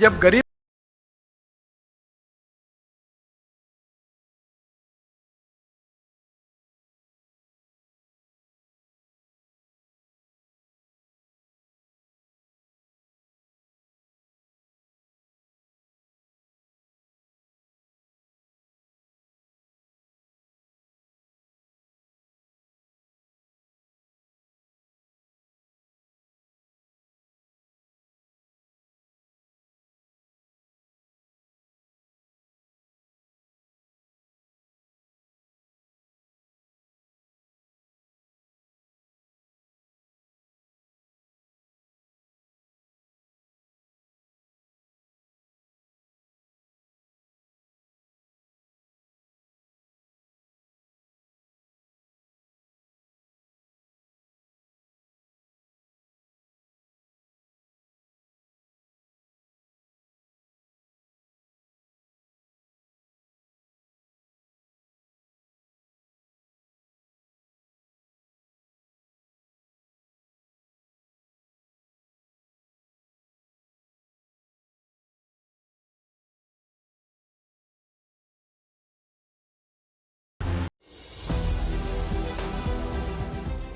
जब गरीब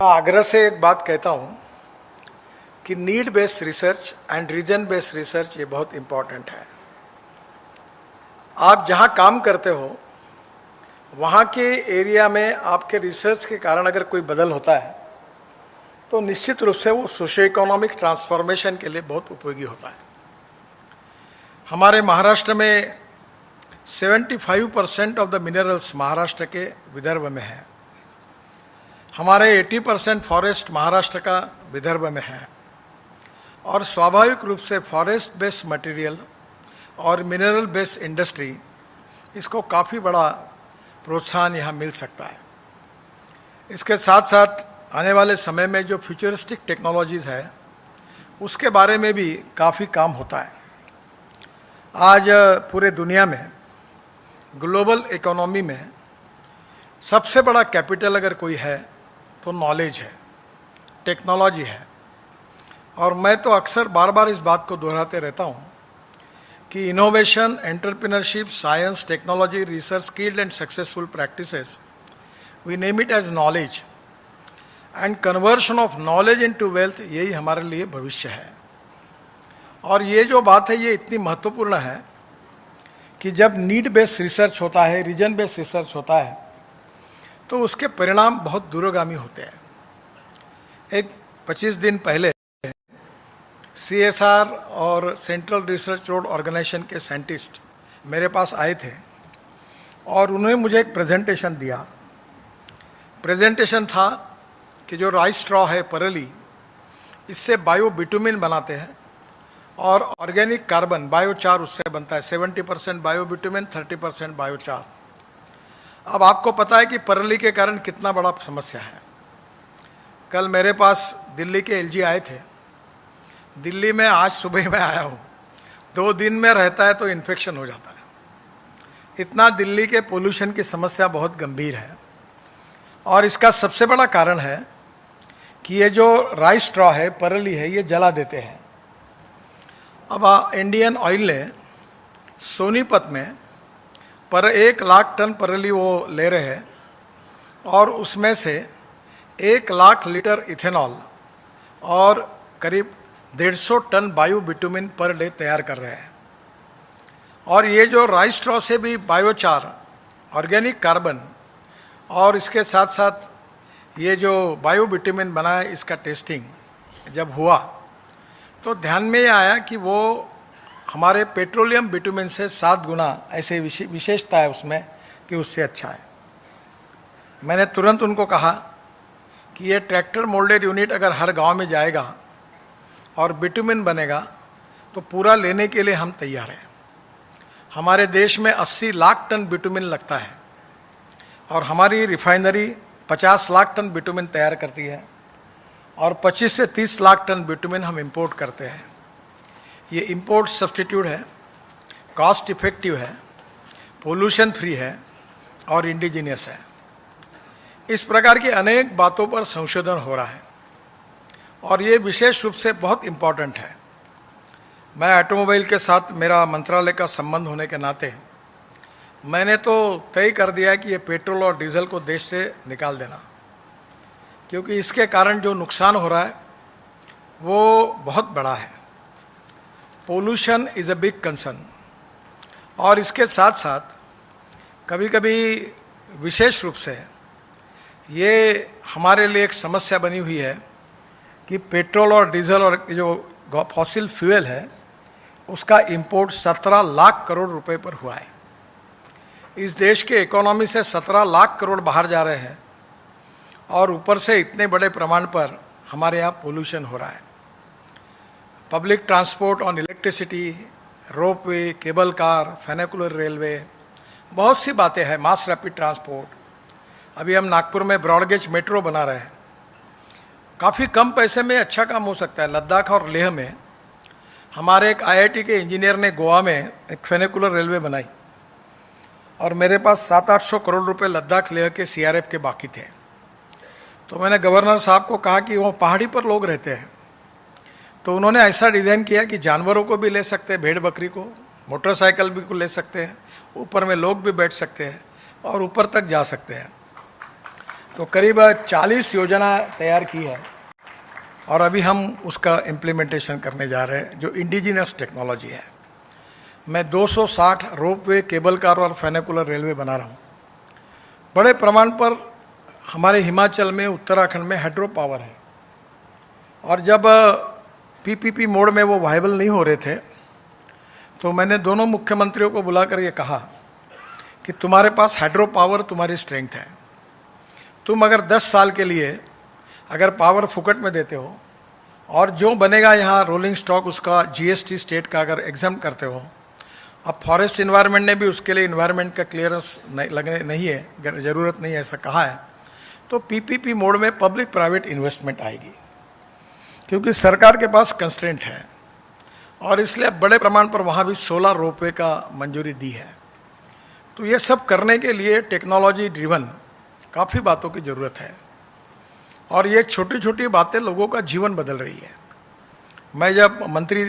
आग्रह से एक बात कहता हूँ कि need based research and reason based research ये बहुत इम्पॉर्टेंट है। आप जहाँ काम करते हो वहाँ के एरिया में आपके रिसर्च के कारण अगर कोई बदल होता है तो निश्चित रूप से वो सोशियो इकोनॉमिक ट्रांसफॉर्मेशन के लिए बहुत उपयोगी होता है। हमारे महाराष्ट्र में 75% ऑफ द मिनरल्स महाराष्ट्र के विदर्भ में है। हमारे 80% फॉरेस्ट महाराष्ट्र का विदर्भ में है और स्वाभाविक रूप से फॉरेस्ट बेस्ड मटेरियल और मिनरल बेस्ड इंडस्ट्री इसको काफ़ी बड़ा प्रोत्साहन यहाँ मिल सकता है। इसके साथ साथ आने वाले समय में जो फ्यूचरिस्टिक टेक्नोलॉजीज़ है उसके बारे में भी काफ़ी काम होता है। आज पूरे दुनिया में ग्लोबल इकोनॉमी में सबसे बड़ा कैपिटल अगर कोई है तो नॉलेज है, टेक्नोलॉजी है। और मैं तो अक्सर बार बार इस बात को दोहराते रहता हूँ कि innovation, entrepreneurship, science, technology, research, skilled and successful practices, we name it as knowledge and conversion of knowledge into wealth, यही हमारे लिए भविष्य है। और ये जो बात है ये इतनी महत्वपूर्ण है कि जब नीड बेस्ड रिसर्च होता है, रीजन बेस्ड रिसर्च होता है तो उसके परिणाम बहुत दूरगामी होते हैं। एक 25 दिन पहले CSR और सेंट्रल रिसर्च रोड ऑर्गेनाइजेशन के साइंटिस्ट मेरे पास आए थे और उन्होंने मुझे एक प्रेजेंटेशन दिया। प्रेजेंटेशन था कि जो राइस स्ट्रॉ है, परली, इससे बायो बिटुमिन बनाते हैं और ऑर्गेनिक कार्बन बायोचार उससे बनता है। 70% बायो बिटुमिन, 30% बायोचार। अब आपको पता है कि परली के कारण कितना बड़ा समस्या है। कल मेरे पास दिल्ली के LG आए थे। दिल्ली में आज सुबह मैं आया हूँ, 2 दिन में रहता है तो इन्फेक्शन हो जाता है। इतना दिल्ली के पोल्यूशन की समस्या बहुत गंभीर है और इसका सबसे बड़ा कारण है कि ये जो राइस स्ट्रॉ है, परली है, ये जला देते हैं। अब इंडियन ऑयल ने सोनीपत में पर 1 लाख टन परली वो ले रहे हैं और उसमें से 1 लाख लीटर इथेनॉल और करीब 150 ton bio bitumen per day तैयार कर रहे हैं। और ये जो राइस स्ट्रॉ से भी बायोचार, ऑर्गेनिक कार्बन और इसके साथ साथ ये जो बायो बिटुमिन बना है, इसका टेस्टिंग जब हुआ तो ध्यान में ये आया कि वो हमारे पेट्रोलियम बिटुमिन से 7 गुना ऐसे विशेषता है उसमें कि उससे अच्छा है। मैंने तुरंत उनको कहा कि ये ट्रैक्टर मोल्डेड यूनिट अगर हर गांव में जाएगा और बिटुमिन बनेगा तो पूरा लेने के लिए हम तैयार हैं। हमारे देश में 80 लाख टन बिटुमिन लगता है और हमारी रिफाइनरी 50 लाख टन बिटुमिन तैयार करती है और 25 से 30 लाख टन बिटुमिन हम इंपोर्ट करते हैं। ये इंपोर्ट सब्स्टिट्यूट है, कॉस्ट इफेक्टिव है, पोल्यूशन फ्री है और इंडिजिनियस है। इस प्रकार की अनेक बातों पर संशोधन हो रहा है और ये विशेष रूप से बहुत इम्पॉर्टेंट है। मैं ऑटोमोबाइल के साथ मेरा मंत्रालय का संबंध होने के नाते मैंने तो तय कर दिया कि ये पेट्रोल और डीजल को देश से निकाल देना, क्योंकि इसके कारण जो नुकसान हो रहा है वो बहुत बड़ा है। Pollution is a big concern, और इसके साथ साथ कभी कभी विशेष रूप से ये हमारे लिए एक समस्या बनी हुई है कि पेट्रोल और डीजल और जो फॉसिल फ्यूल है उसका इंपोर्ट 17 लाख करोड़ रुपए पर हुआ है। इस देश के इकोनॉमी से 17 लाख करोड़ बाहर जा रहे हैं, और ऊपर से इतने बड़े प्रमाण पर हमारे यहाँ पोल्यूशन हो रहा है। Public transport on electricity, ropeway, cable car, funicular railway, बहुत सी बातें हैं, मास रैपिड ट्रांसपोर्ट। अभी हम नागपुर में ब्रॉडगेज मेट्रो बना रहे हैं। काफ़ी कम पैसे में अच्छा काम हो सकता है। लद्दाख और लेह में हमारे एक आईआईटी के इंजीनियर ने गोवा में एक फेनिकुलर रेलवे बनाई, और मेरे पास 700-800 करोड़ रुपए लद्दाख लेह के सीआरएफ के बाकी थे। तो मैंने गवर्नर साहब को कहा कि वो पहाड़ी पर लोग रहते हैं, तो उन्होंने ऐसा डिज़ाइन किया कि जानवरों को भी ले सकते हैं, भेड़ बकरी को, मोटरसाइकिल भी को ले सकते हैं, ऊपर में लोग भी बैठ सकते हैं और ऊपर तक जा सकते हैं। तो करीब 40 योजना तैयार की है, और अभी हम उसका इम्प्लीमेंटेशन करने जा रहे हैं, जो इंडिजिनस टेक्नोलॉजी है। मैं 260 रोपवे, केबल कार और फेनिकुलर रेलवे बना रहा हूँ। बड़े प्रमाण पर हमारे हिमाचल में, उत्तराखंड में हाइड्रो पावर है, और जब पीपीपी मोड में वो वायबल नहीं हो रहे थे तो मैंने दोनों मुख्यमंत्रियों को बुलाकर ये कहा कि तुम्हारे पास हाइड्रो पावर तुम्हारी स्ट्रेंथ है, तुम अगर 10 साल के लिए अगर पावर फुकट में देते हो, और जो बनेगा यहाँ रोलिंग स्टॉक उसका जीएसटी स्टेट का अगर एग्जाम करते हो, अब फॉरेस्ट इन्वायरमेंट ने भी उसके लिए इन्वायरमेंट का क्लियरेंस लगने नहीं है, ज़रूरत नहीं है ऐसा कहा है, तो पीपीपी मोड में पब्लिक प्राइवेट इन्वेस्टमेंट आएगी, क्योंकि सरकार के पास कंस्ट्रेंट है, और इसलिए बड़े प्रमाण पर वहाँ भी 16 रोपवे का मंजूरी दी है। तो ये सब करने के लिए टेक्नोलॉजी ड्रिवन काफ़ी बातों की ज़रूरत है, और ये छोटी छोटी बातें लोगों का जीवन बदल रही है। मैं जब मंत्री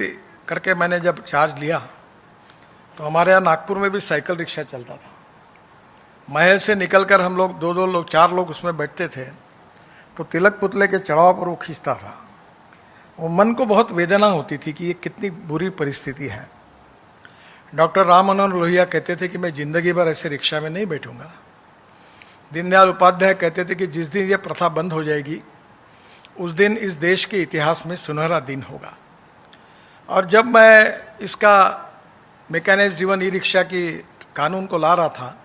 करके मैंने जब चार्ज लिया तो हमारे यहाँ नागपुर में भी साइकिल रिक्शा चलता था। महल से निकलकर हम लोग 2-2 लोग, 4 लोग उसमें बैठते थे, तो तिलक पुतले के चढ़ाव पर वो खींचता था। वो मन को बहुत वेदना होती थी कि ये कितनी बुरी परिस्थिति है। डॉक्टर राम मनोहर लोहिया कहते थे कि मैं जिंदगी भर ऐसे रिक्शा में नहीं बैठूंगा। दीनदयाल उपाध्याय कहते थे कि जिस दिन ये प्रथा बंद हो जाएगी उस दिन इस देश के इतिहास में सुनहरा दिन होगा। और जब मैं इसका मैकेनाइज्ड ड्रिवन ई रिक्शा की कानून को ला रहा था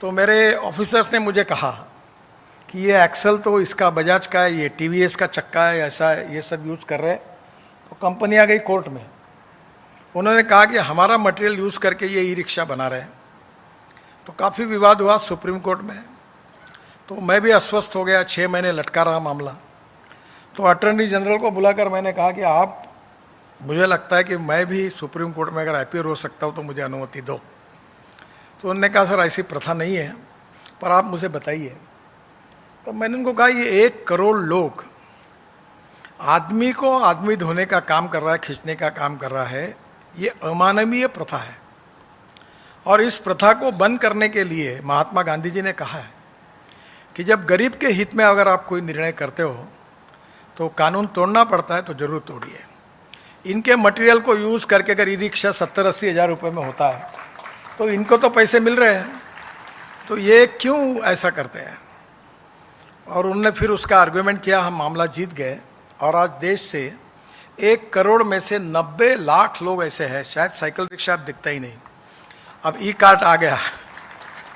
तो मेरे ऑफिसर्स ने मुझे कहा कि ये एक्सल तो इसका बजाज का है, ये टीवीएस का चक्का है, ऐसा है, ये सब यूज़ कर रहे हैं। तो कंपनी आ गई कोर्ट में, उन्होंने कहा कि हमारा मटेरियल यूज़ करके ये ई रिक्शा बना रहे हैं। तो काफ़ी विवाद हुआ सुप्रीम कोर्ट में, तो मैं भी अस्वस्थ हो गया, 6 महीने लटका रहा मामला। तो अटॉर्नी जनरल को बुलाकर मैंने कहा कि आप, मुझे लगता है कि मैं भी सुप्रीम कोर्ट में अगर अपीयर हो सकता हूँ तो मुझे अनुमति दो। तो उन्होंने कहा सर ऐसी प्रथा नहीं है, पर आप मुझे बताइए। तो मैंने उनको कहा ये 1 करोड़ लोग आदमी को आदमी धोने का काम कर रहा है, खींचने का काम कर रहा है, ये अमानवीय प्रथा है। और इस प्रथा को बंद करने के लिए महात्मा गांधी जी ने कहा है कि जब गरीब के हित में अगर आप कोई निर्णय करते हो तो कानून तोड़ना पड़ता है तो जरूर तोड़िए। इनके मटेरियल को यूज़ करके अगर ई रिक्शा 70-80 हज़ार रुपये में होता है तो इनको तो पैसे मिल रहे हैं, तो ये क्यों ऐसा करते हैं। और उन्होंने फिर उसका आर्गुमेंट किया, हम मामला जीत गए, और आज देश से 1 करोड़ में से 90 लाख लोग ऐसे हैं, शायद साइकिल रिक्शा अब दिखता ही नहीं, अब ई कार्ट आ गया,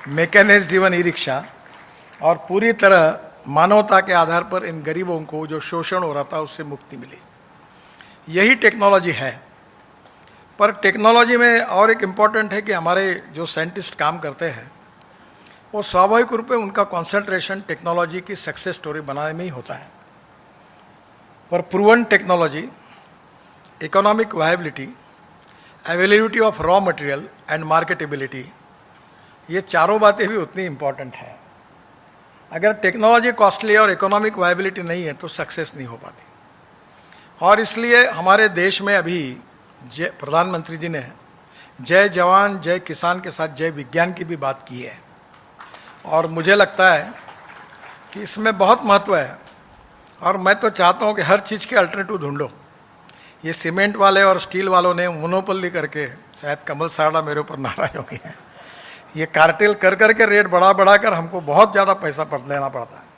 मैकेनाइज्ड ड्रिवन ई रिक्शा, और पूरी तरह मानवता के आधार पर इन गरीबों को जो शोषण हो रहा था उससे मुक्ति मिली। यही टेक्नोलॉजी है। पर टेक्नोलॉजी में और एक इम्पॉर्टेंट है कि हमारे जो साइंटिस्ट काम करते हैं वो स्वाभाविक रूप में उनका कंसंट्रेशन टेक्नोलॉजी की सक्सेस स्टोरी बनाने में ही होता है। पर proven technology, economic viability, availability of raw material and marketability, ये चारों बातें भी उतनी इम्पॉर्टेंट है। अगर टेक्नोलॉजी कॉस्टली और इकोनॉमिक वायबिलिटी नहीं है तो सक्सेस नहीं हो पाती। और इसलिए हमारे देश में अभी जय प्रधानमंत्री जी ने जय जवान जय किसान के साथ जय विज्ञान की भी बात की है, और मुझे लगता है कि इसमें बहुत महत्व है। और मैं तो चाहता हूँ कि हर चीज़ के अल्टरनेटिव ढूंढो। ये सीमेंट वाले और स्टील वालों ने मोनोपोली करके, शायद कमल साड़ा मेरे ऊपर नाराज हो गए हैं, ये कार्टेल कर के रेट बढ़ा कर हमको बहुत ज़्यादा पैसा लेना पड़ता है।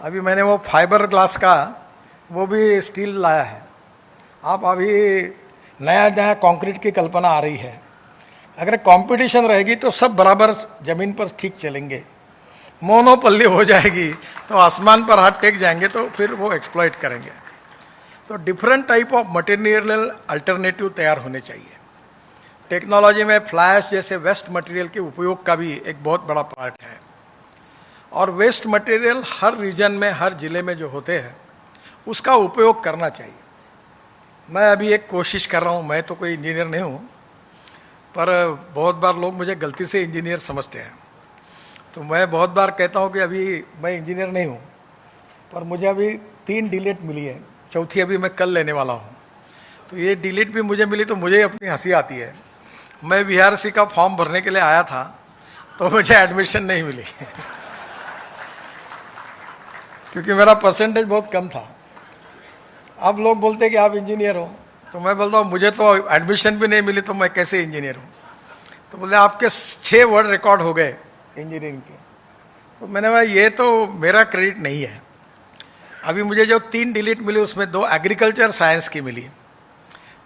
अभी मैंने वो फाइबर ग्लास का वो भी स्टील लाया है। आप अभी नया कंक्रीट की कल्पना आ रही है। अगर कंपटीशन रहेगी तो सब बराबर ज़मीन पर ठीक चलेंगे। मोनोपोली हो जाएगी तो आसमान पर हाथ टेक जाएंगे, तो फिर वो एक्सप्लॉइट करेंगे। तो different type of material alternative तैयार होने चाहिए। टेक्नोलॉजी में फ्लैश जैसे वेस्ट मटेरियल के उपयोग का भी एक बहुत बड़ा पार्ट है, और वेस्ट मटेरियल हर रीजन में, हर ज़िले में जो होते हैं उसका उपयोग करना चाहिए। मैं अभी एक कोशिश कर रहा हूँ, मैं तो कोई इंजीनियर नहीं हूँ, पर बहुत बार लोग मुझे गलती से इंजीनियर समझते हैं। तो मैं बहुत बार कहता हूँ कि अभी मैं इंजीनियर नहीं हूँ, पर मुझे अभी 3 डिलीट मिली है, चौथी अभी मैं कल लेने वाला हूँ। तो ये डिलीट भी मुझे मिली तो मुझे अपनी हंसी आती है। मैं VRC का फॉर्म भरने के लिए आया था तो मुझे एडमिशन नहीं मिली क्योंकि मेरा परसेंटेज बहुत कम था। अब लोग बोलते कि आप इंजीनियर हो, तो मैं बोलता हूँ मुझे तो एडमिशन भी नहीं मिली तो मैं कैसे इंजीनियर हूँ। तो बोले आपके 6 वर्ड रिकॉर्ड हो गए इंजीनियरिंग के। तो मैंने कहा ये तो मेरा क्रेडिट नहीं है। अभी मुझे जो 3 डिलीट मिली उसमें 2 एग्रीकल्चर साइंस की मिली।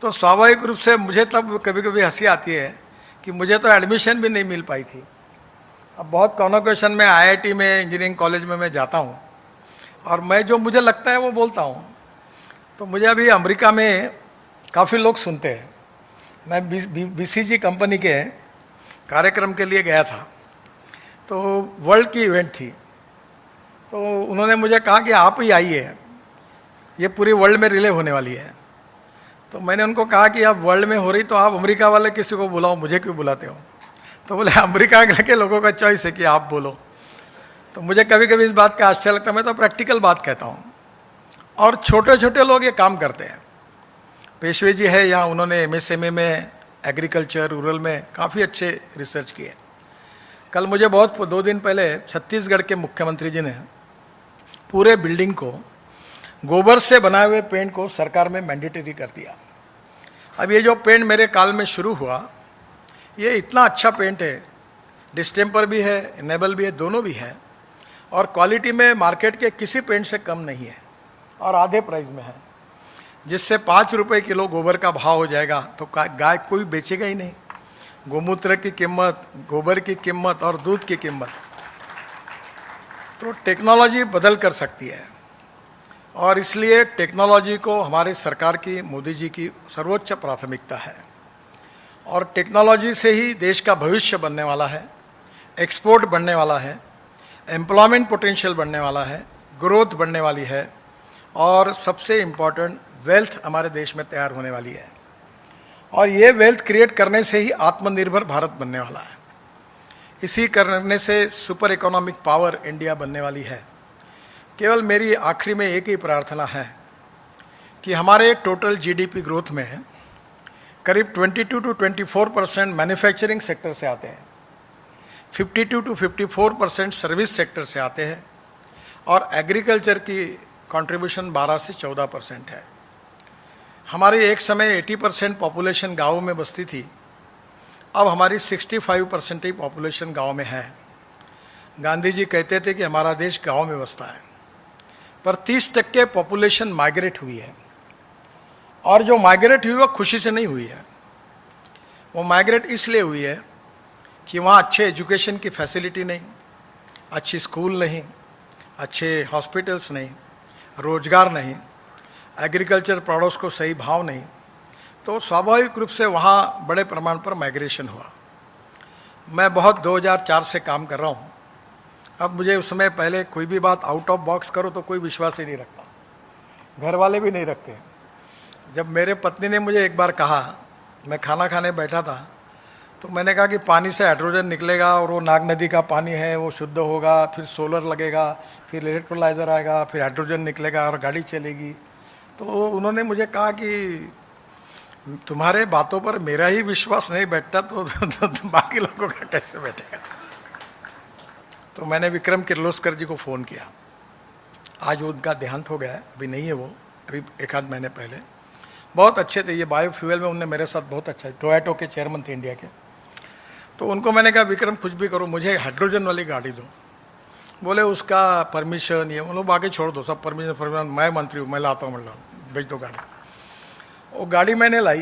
तो स्वाभाविक रूप से मुझे तब कभी कभी हंसी आती है कि मुझे तो एडमिशन भी नहीं मिल पाई थी। अब बहुत कॉन्वोकेशन में IIT में, इंजीनियरिंग कॉलेज में मैं जाता हूँ और मैं जो मुझे लगता है वो बोलता हूँ। तो मुझे अभी अमेरिका में काफ़ी लोग सुनते हैं। मैं BCG कंपनी के कार्यक्रम के लिए गया था, तो वर्ल्ड की इवेंट थी। तो उन्होंने मुझे कहा कि आप ही आइए, ये पूरी वर्ल्ड में रिले होने वाली है। तो मैंने उनको कहा कि आप वर्ल्ड में हो रही तो आप अमेरिका वाले किसी को बुलाओ, मुझे क्यों बुलाते हो। तो बोले अमेरिका के लोगों का चॉइस है कि आप बोलो। तो मुझे कभी कभी इस बात का आश्चर्य लगता है। मैं तो प्रैक्टिकल बात कहता हूँ, और छोटे छोटे लोग ये काम करते हैं। पेशवे जी है यहाँ, उन्होंने MSMA में, एग्रीकल्चर, रूरल में काफ़ी अच्छे रिसर्च किए। कल मुझे 2 दिन पहले छत्तीसगढ़ के मुख्यमंत्री जी ने पूरे बिल्डिंग को गोबर से बनाए हुए पेंट को सरकार में मैंडेटरी कर दिया। अब ये जो पेंट मेरे काल में शुरू हुआ, ये इतना अच्छा पेंट है, डिस्टेम्पर भी है, इनेबल भी है, दोनों भी है, और क्वालिटी में मार्केट के किसी पेंट से कम नहीं है और आधे प्राइस में है, जिससे 5 रुपये किलो गोबर का भाव हो जाएगा तो गाय कोई बेचेगा ही नहीं। गोमूत्र की कीमत, गोबर की कीमत और दूध की कीमत, तो टेक्नोलॉजी बदल कर सकती है। और इसलिए टेक्नोलॉजी को हमारे सरकार की, मोदी जी की सर्वोच्च प्राथमिकता है। और टेक्नोलॉजी से ही देश का भविष्य बनने वाला है, एक्सपोर्ट बढ़ने वाला है, एम्प्लॉयमेंट पोटेंशियल बढ़ने वाला है, ग्रोथ बढ़ने वाली है, और सबसे इम्पॉर्टेंट वेल्थ हमारे देश में तैयार होने वाली है। और ये वेल्थ क्रिएट करने से ही आत्मनिर्भर भारत बनने वाला है। इसी करने से सुपर इकोनॉमिक पावर इंडिया बनने वाली है। केवल मेरी आखिरी में एक ही प्रार्थना है कि हमारे टोटल GDP ग्रोथ में करीब 22 to 24% मैन्युफैक्चरिंग सेक्टर से आते हैं, 52 to 54% सर्विस सेक्टर से आते हैं, और एग्रीकल्चर की कंट्रीब्यूशन 12 से 14% है। हमारी एक समय 80% पॉपुलेशन गाँव में बसती थी, अब हमारी 65% ही पॉपुलेशन गाँव में है। गांधी जी कहते थे कि हमारा देश गाँव में बसता है, पर 30% पॉपुलेशन माइग्रेट हुई है, और जो माइग्रेट हुई वो खुशी से नहीं हुई है। वो माइग्रेट इसलिए हुई है कि वहाँ अच्छे एजुकेशन की फैसिलिटी नहीं, अच्छी स्कूल नहीं, अच्छे हॉस्पिटल्स नहीं, रोजगार नहीं, एग्रीकल्चर प्रोडक्ट्स को सही भाव नहीं, तो स्वाभाविक रूप से वहाँ बड़े प्रमाण पर माइग्रेशन हुआ। मैं बहुत 2004 से काम कर रहा हूँ। अब मुझे उस समय पहले कोई भी बात आउट ऑफ बॉक्स करो तो कोई विश्वास ही नहीं रखता, घर वाले भी नहीं रखते। जब मेरे पत्नी ने मुझे एक बार कहा, मैं खाना खाने बैठा था, तो मैंने कहा कि पानी से हाइड्रोजन निकलेगा और वो नाग नदी का पानी है, वो शुद्ध होगा, फिर सोलर लगेगा, फिर इलेक्ट्रोलाइज़र आएगा, फिर हाइड्रोजन निकलेगा और गाड़ी चलेगी। तो उन्होंने मुझे कहा कि तुम्हारे बातों पर मेरा ही विश्वास नहीं बैठता तो बाकी लोगों का कैसे बैठेगा। तो मैंने विक्रम किर्लोस्कर जी को फ़ोन किया। आज उनका देहांत हो गया है, अभी नहीं है वो, अभी एक आध महीने पहले। बहुत अच्छे थे ये बायोफ्यूल में, उनने मेरे साथ बहुत अच्छा, टोयोटो के चेयरमैन थे इंडिया के। तो उनको मैंने कहा विक्रम कुछ भी करो, मुझे हाइड्रोजन वाली गाड़ी दो। बोले उसका परमिशन ये, बोलो बाकी छोड़ दो, सब परमिशन मैं मंत्री हूँ, मैं लाता हूँ, मतलब भेज दो गाड़ी। वो गाड़ी मैंने लाई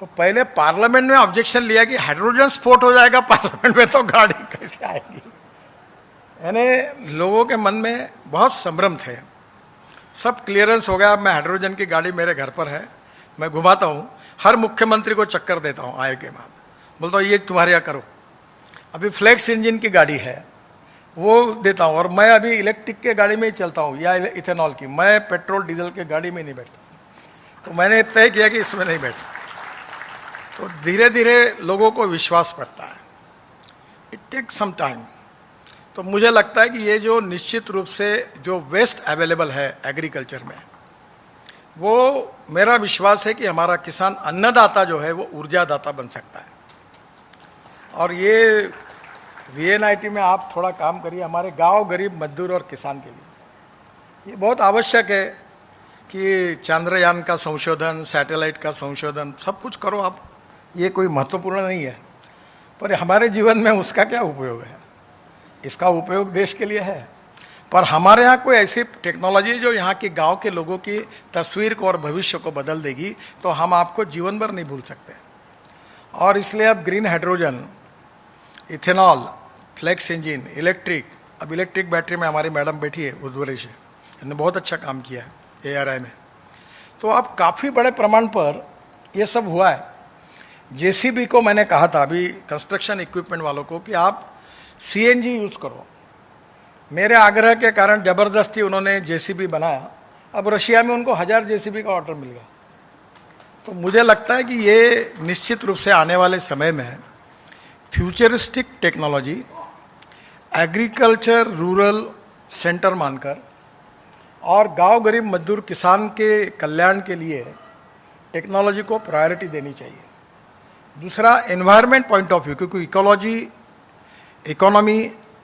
तो पहले पार्लियामेंट में ऑब्जेक्शन लिया कि हाइड्रोजन स्फोट हो जाएगा पार्लियामेंट में, तो गाड़ी कैसे आएगी। यानी लोगों के मन में बहुत संभ्रम थे। सब क्लियरेंस हो गया। मैं हाइड्रोजन की गाड़ी मेरे घर पर है, मैं घुमाता हूँ, हर मुख्यमंत्री को चक्कर देता हूँ आए के बाद, बोलता हूँ ये तुम्हारे यहाँ करो। अभी फ्लेक्स इंजन की गाड़ी है वो देता हूँ, और मैं अभी इलेक्ट्रिक के गाड़ी में ही चलता हूँ या इथेनॉल की, मैं पेट्रोल डीजल के गाड़ी में नहीं बैठता। तो मैंने तय किया कि इसमें नहीं बैठता। तो धीरे धीरे लोगों को विश्वास पड़ता है, इट टेक सम टाइम। तो मुझे लगता है कि ये जो निश्चित रूप से जो वेस्ट अवेलेबल है एग्रीकल्चर में, वो मेरा विश्वास है कि हमारा किसान अन्नदाता जो है वो ऊर्जादाता बन सकता है। और ये VNIT में आप थोड़ा काम करिए हमारे गांव, गरीब मजदूर और किसान के लिए। ये बहुत आवश्यक है कि चंद्रयान का संशोधन, सैटेलाइट का संशोधन, सब कुछ करो आप, ये कोई महत्वपूर्ण नहीं है, पर हमारे जीवन में उसका क्या उपयोग है? इसका उपयोग देश के लिए है, पर हमारे यहाँ कोई ऐसी टेक्नोलॉजी जो यहाँ के गांव के लोगों की तस्वीर को और भविष्य को बदल देगी, तो हम आपको जीवन भर नहीं भूल सकते। और इसलिए अब green hydrogen, ethanol, flex engine, electric, अब इलेक्ट्रिक बैटरी में हमारी मैडम बैठी है उद्वरी से, इन्होंने बहुत अच्छा काम किया है ARI में। तो अब काफ़ी बड़े प्रमाण पर ये सब हुआ है। JCB को मैंने कहा था अभी कंस्ट्रक्शन इक्विपमेंट वालों को कि आप CNG यूज़ करो। मेरे आग्रह के कारण ज़बरदस्ती उन्होंने JCB बनाया। अब रशिया में उनको 1000 JCB का ऑर्डर मिल गया। तो मुझे लगता है कि ये निश्चित रूप से आने वाले समय में futuristic technology agriculture rural centre मानकर और गांव गरीब मजदूर किसान के कल्याण के लिए टेक्नोलॉजी को प्रायोरिटी देनी चाहिए। दूसरा एनवायरनमेंट पॉइंट ऑफ व्यू, क्योंकि ecology, economy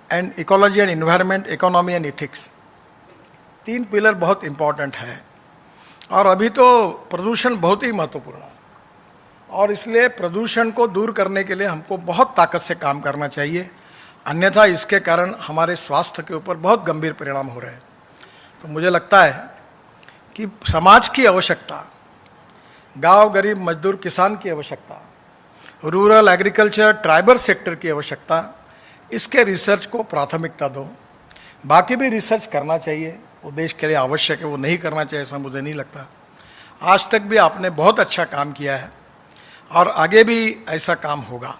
and ecology and environment, economy and ethics, 3 pillar बहुत इंपॉर्टेंट है। और अभी तो प्रदूषण बहुत ही महत्वपूर्ण है, और इसलिए प्रदूषण को दूर करने के लिए हमको बहुत ताकत से काम करना चाहिए, अन्यथा इसके कारण हमारे स्वास्थ्य के ऊपर बहुत गंभीर परिणाम हो रहे हैं। तो मुझे लगता है कि समाज की आवश्यकता, गांव गरीब मजदूर किसान की आवश्यकता, रूरल एग्रीकल्चर ट्राइबल सेक्टर की आवश्यकता, इसके रिसर्च को प्राथमिकता दो। बाकी भी रिसर्च करना चाहिए, वो देश के लिए आवश्यक है, वो नहीं करना चाहिए ऐसा मुझे नहीं लगता। आज तक भी आपने बहुत अच्छा काम किया है और आगे भी ऐसा काम होगा।